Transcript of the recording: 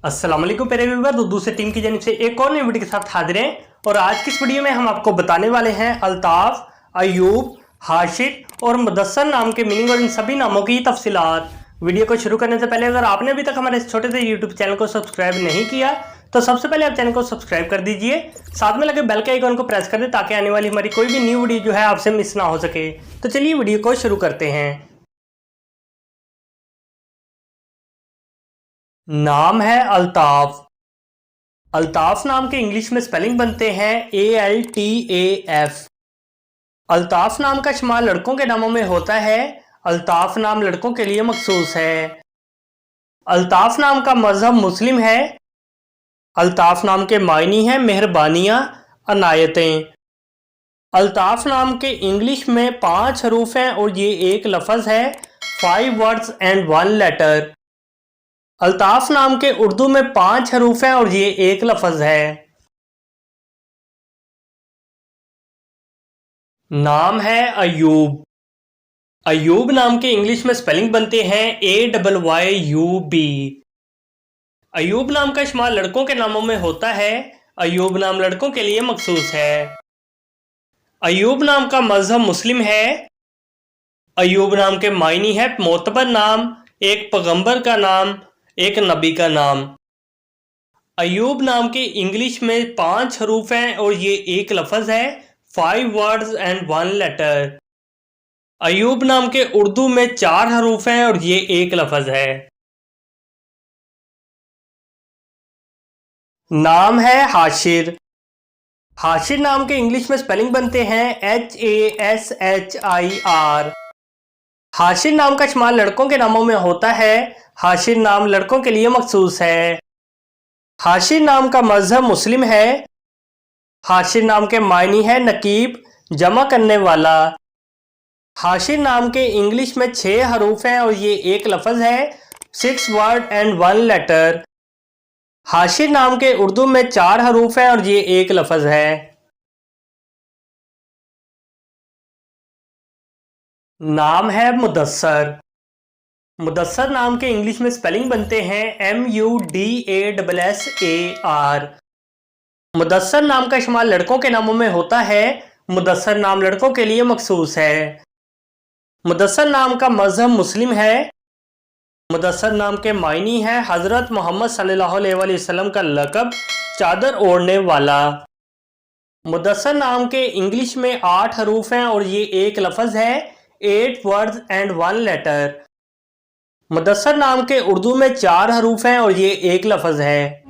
अस्सलाम वालेकुम प्यारे व्यूअर, दूसरे टीम की जानिब से एक और नई वीडियो के साथ हाजिर हैं। और आज की इस वीडियो में हम आपको बताने वाले हैं अल्ताफ, अयूब, हाशिर और मुदस्सर नाम के मीनिंग और इन सभी नामों की तफसीलात। वीडियो को शुरू करने से पहले अगर आपने अभी तक हमारे इस छोटे से यूट्यूब चैनल को सब्सक्राइब नहीं किया तो सबसे पहले आप चैनल को सब्सक्राइब कर दीजिए, साथ में लगे बेल के आइकन को प्रेस कर दें ताकि आने वाली हमारी कोई भी न्यू वीडियो जो है आपसे मिस ना हो सके। तो चलिए वीडियो को शुरू करते हैं। नाम है अल्ताफ। अल्ताफ नाम के इंग्लिश में स्पेलिंग बनते हैं ALTAF। अल्ताफ नाम का इस्तेमाल लड़कों के नामों में होता है। अल्ताफ नाम लड़कों के लिए मखसूस है। अल्ताफ नाम का मजहब मुस्लिम है। अल्ताफ नाम के मायनी हैं मेहरबानियां, अनायतें। अल्ताफ नाम के इंग्लिश में 5 हरूफ हैं और ये एक लफ्ज़ है, 5 वर्ड्स एंड 1 लेटर। अल्ताफ नाम के उर्दू में 5 हरूफ हैं और ये एक लफ्ज़ है। नाम है अयूब। अयूब नाम के इंग्लिश में स्पेलिंग बनते हैं AYYUB। अयूब नाम का इस्तेमाल लड़कों के नामों में होता है। अयूब नाम लड़कों के लिए मखसूस है। अयूब नाम का मजहब मुस्लिम है। अयूब नाम के मायनी है मोतबर नाम, एक पैगंबर का नाम, एक नबी का नाम। अयूब नाम के इंग्लिश में 5 हरूफ हैं और ये एक लफ्ज़ है, 5 वर्ड्स एंड 1 लेटर। अयूब नाम के उर्दू में 4 हरूफ हैं और ये एक लफ्ज़ है। नाम है हाशिर। हाशिर नाम के इंग्लिश में स्पेलिंग बनते हैं HASHIR। हाशिर नाम का इस्तेमाल लड़कों के नामों में होता है। हाशिर नाम लड़कों के लिए मखसूस है। हाशिर नाम का मजहब मुस्लिम है। हाशिर नाम के मायनी है नकीब, जमा करने वाला। हाशिर नाम के इंग्लिश में 6 हरूफ हैं और ये एक लफ्ज़ है, 6 वर्ड एंड 1 लेटर। हाशिर नाम के उर्दू में 4 हरूफ हैं और ये एक लफ्ज़ है। नाम है मुदस्सर। मुदस्सर नाम के इंग्लिश में स्पेलिंग बनते हैं MUDASSAR। मुदस्सर नाम का इस्तेमाल लड़कों के नामों में होता है। मुदस्सर नाम लड़कों के लिए मखसूस है। मुदस्सर नाम का मजहब मुस्लिम है। मुदस्सर नाम के मायनी है हज़रत मोहम्मद सल्लल्लाहु अलैहि वसल्लम का लक़ब, चादर ओढ़ने वाला। मुदस्सर नाम के इंग्लिश में 8 हरूफ हैं और ये एक लफ्ज़ है, 8 वर्ड्स एंड 1 लेटर। मुदस्सर नाम के उर्दू में 4 हरूफ हैं और ये एक लफ्ज़ है।